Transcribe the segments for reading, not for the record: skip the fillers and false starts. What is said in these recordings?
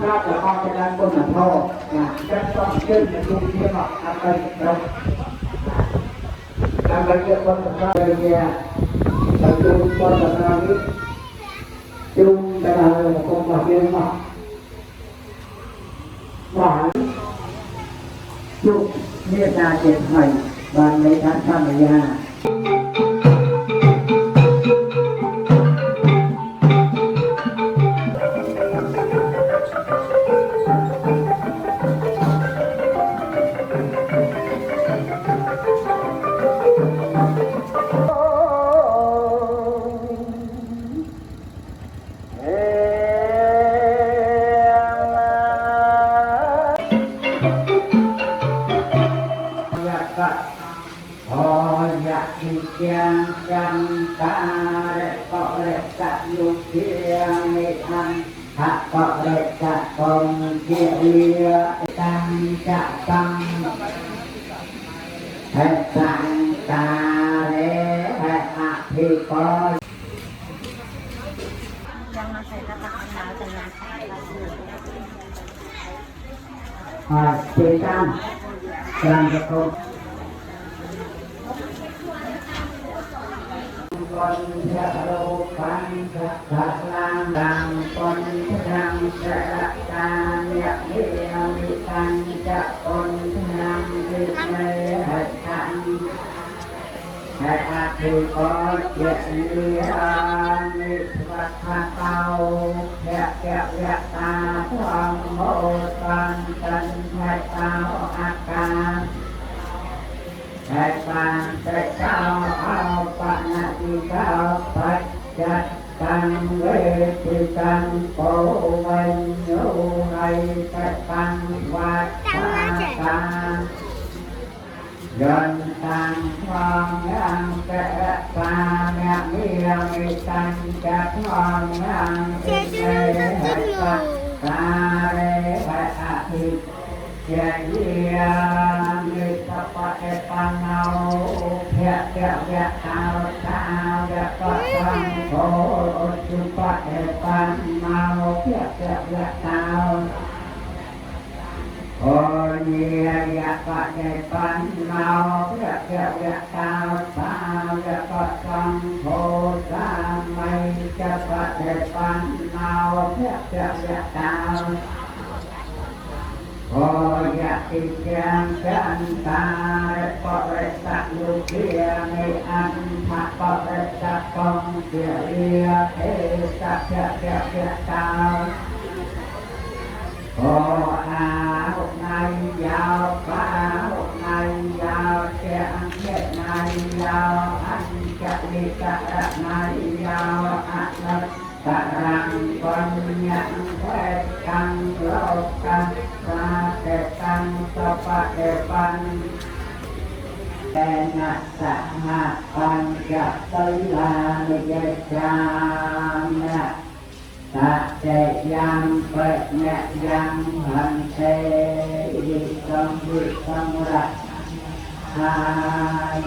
ra là con sẽ đang con là thô chắc con chân là chung kia mà ăn đây đâu ăn đây kia con là ra đây nha là chung con là ra biết chung đây là một con là kia mà và chung như là chuyện này và mấy tháng tham gia Yang kok rek yuk yang hak kok rek kong kia tăng tăng hết tăng ta để hết thì có jangan saya katakan hal dengan kita jangan betul con sẽ đâu phán thật lang đàng con thằng sẽ ta nhạc đi tăng chắc con thằng đi nơi hết thằng hết thì có chuyện đi đi vật pha tao kẹt ta thoáng mô toàn tân hết tao ca hết bàn sẽ cao ao bạn đi cao phát chất tăng về thì tăng cổ vinh nhũ hay sẽ tăng hoạt ta dân tăng hoàng ngang sẽ ta mẹ miệng tăng chất hoàng ngang để hết ta để hết thịt Hãy subscribe cho kênh Ghiền Mì Gõ để không bỏ Oya ikan ta korek lukia me anta korek kong dia sa ta hôm nay giao hôm nay giao chẳng biết nay giao anh chắc đi cả nay giao anh ta rằng con nhận thế căn lô căn ra để căn cho phát để văn để ngạc xã hạ văn gặp tới là người chàng ta để giam vệ mẹ giam hành thế đi không ra hai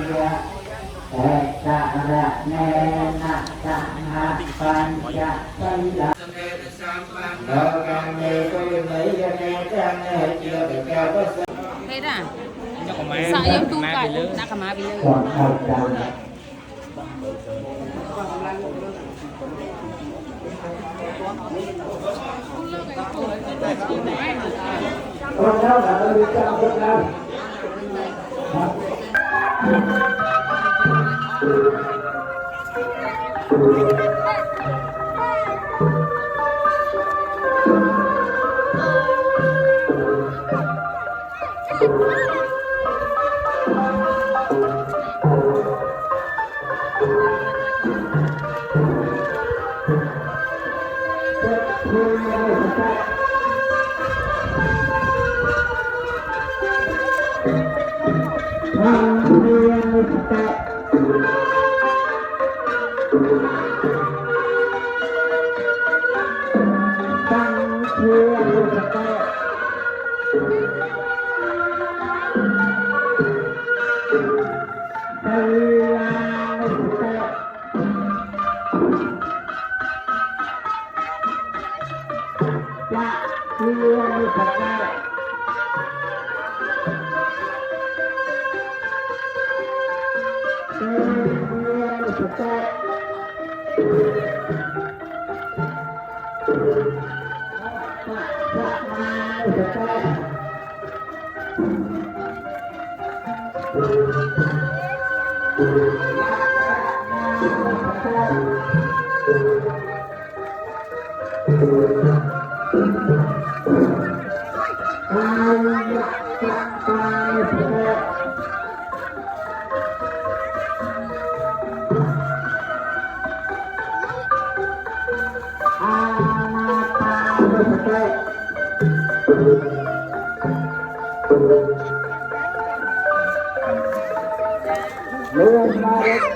để ta ra nên ta hạ văn gặp tới là thế à? Sợ em tu cải đã cả má bị lơ. Yeah. Hãy subscribe cho kênh Ghiền Mì Gõ để không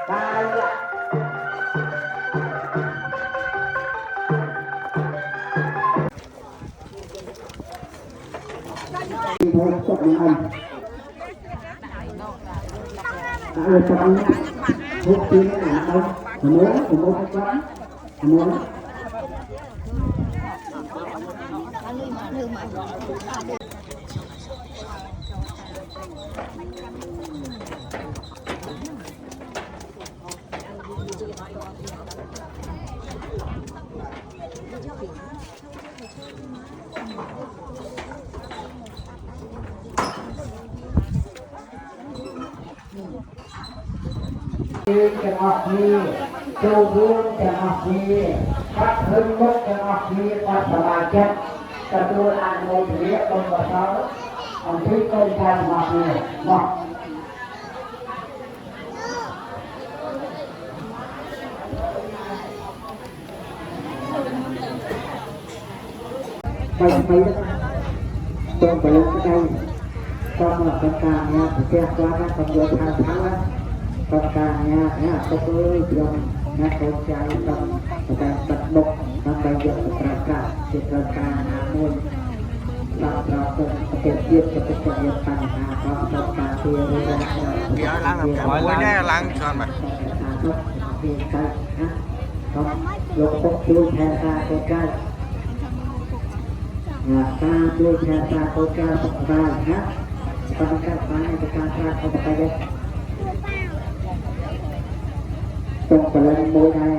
bỏ lỡ những video hấp dẫn ทุกทีนี่เอาสมุนสมุนให้ก่อนสมุนจะออกมีโจวุ้งจะออกมีพัดพึ่งมุกจะออกมีปัสสาวะเจ็บกระดูกอันโมเรียบนกระเช้าอันที่ต้นการออกมีเนาะไปตัวไปลงไปก็มาเป็นการเนี่ยเสียตัวนั้นเป็นเดือนทางเท้าเป็นการเนี่ยก็คือเรื่องนักโทษใจต้องแต่ตัดบกนักไปเยอะประกาศจิตการนามุนเราเป็นประเทศเทียบจะเป็นปัญหาความต้องการที่เรื่องเดี๋ยวล้างกับผมไม่ได้ล้างก่อนแบบต้องลงพกช่วยแทนตาใกล้ตาช่วยแทนตาใกล้ๆได้นะปฏิการฟ้าในการสร้างเข้าไปได้ต้องไปเล่นโมได้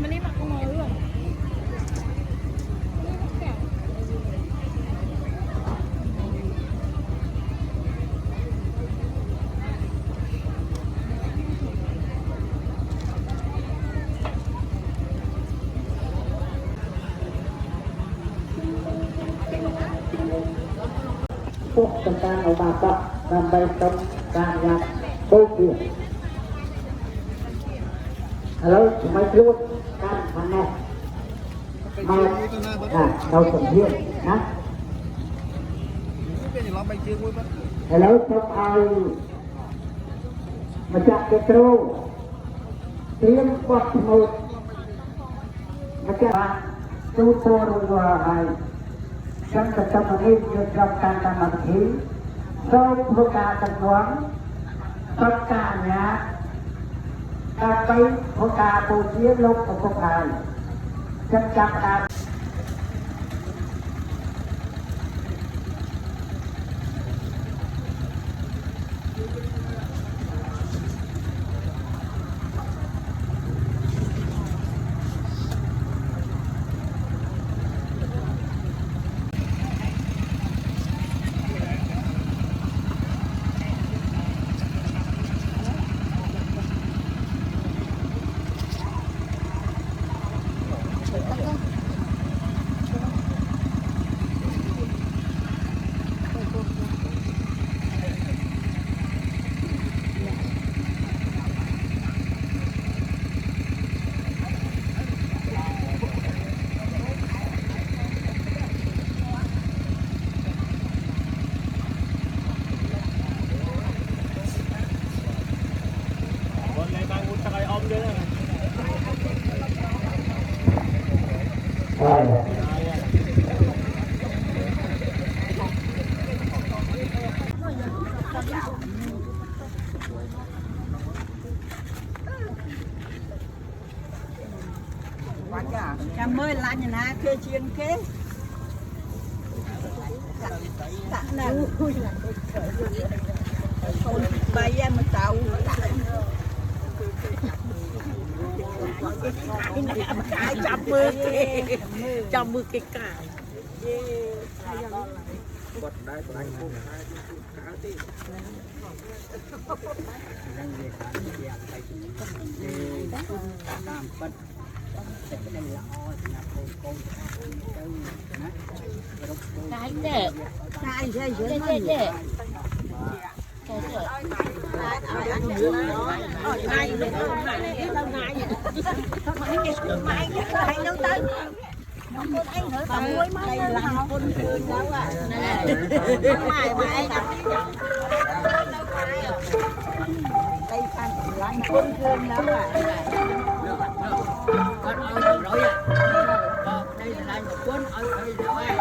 มันนี่หมักงอหรือเปล่าพวกการเอามาปะนำไปต้มการยาโบกี้แล้วไม่รู้การทำไงมาเราสมเพียรนะแล้วต้องเอามาจากเกตโรเตรียมกดหมดมาจากตู้โตรัวไอฉันจะทำให้เกิดการทำทีเราพวกการจัดหวังต้องการเนี่ยการไปพวกการปูเชียลบกับพวกการจะจับการChăm mới lá nhà na kia chiên kế tạ nè bay ra mà tàu cái chăm mưa cái cài Cái thế. Cái gì dưới Thế nó thế gì? thế. Này được không? Này lâu ngày. Mai cái đâu tới. Con anh nữa tao muối mấy đây là con thương đâu à. Mai đây phan lại con thương đâu à. Con ơi rồi à. Đây là lại một cuốn ơi rồi à.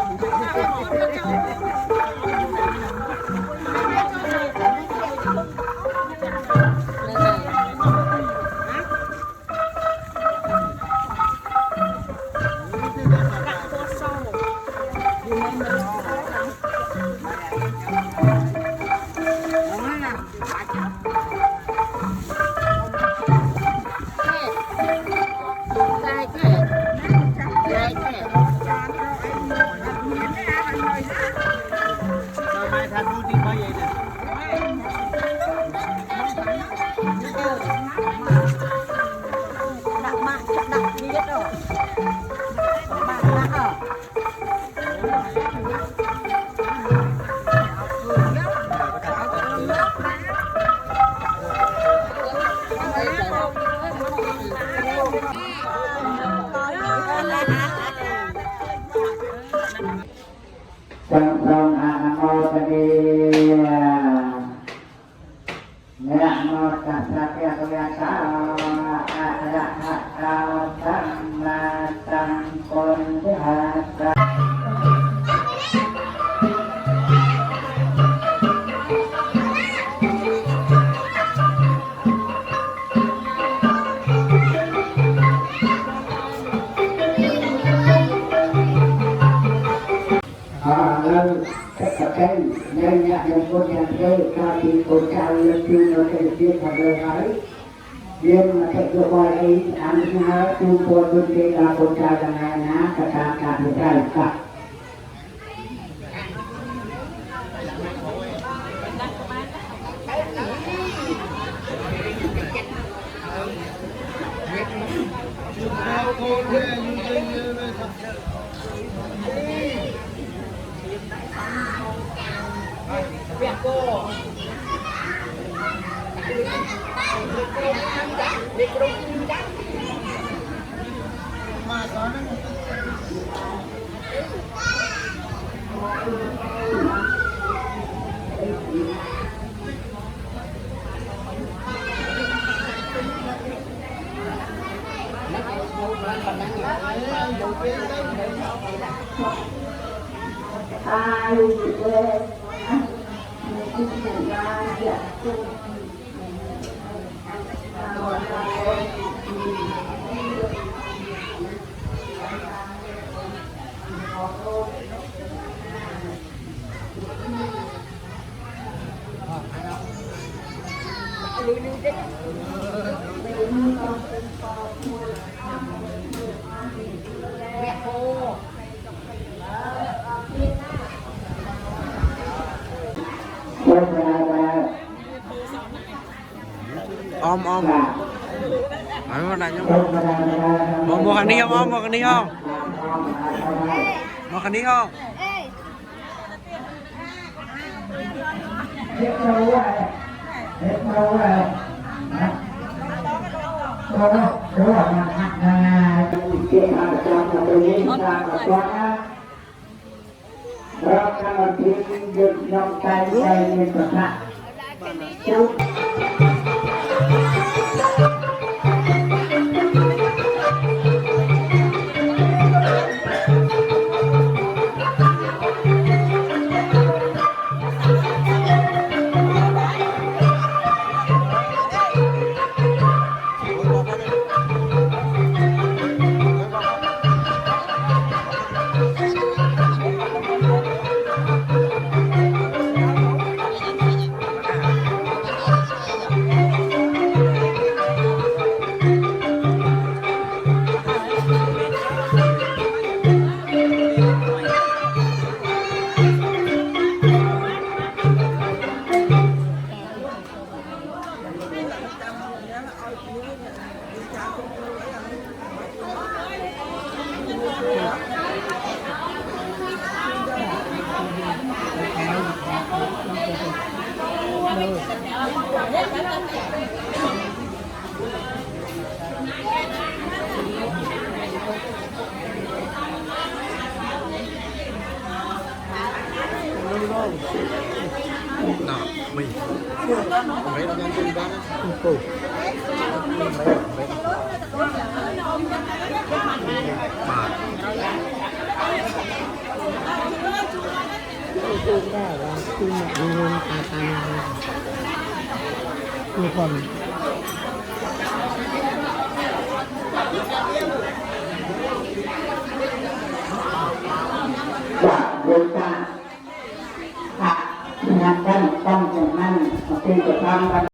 Trong a mô tát đi Nam mô tassa bhagavata arahato samma sambuddhassa. Cái nhân nhạc nhân con nhà thơ ca thì con trai lên chuyên nó sẽ chuyên thật lời nói riêng mà sẽ được gọi ấy ăn ha chung con bên kia là con trai là ngày ná cả con trai cả Om ở con này nhá. Mua khăn đi không om, mua khăn đi không? Mua khăn đi không? hết đâu rồi đúng rồi mà chuyện hàng trăm là tôi nghĩ ra là quá rồi các bạn tin được trong tay mình có thật Đó, mình mấy nó đang trên đó đấy. Bà Dạ, dạ. Dạ, nhà dân trong trường năng, thì được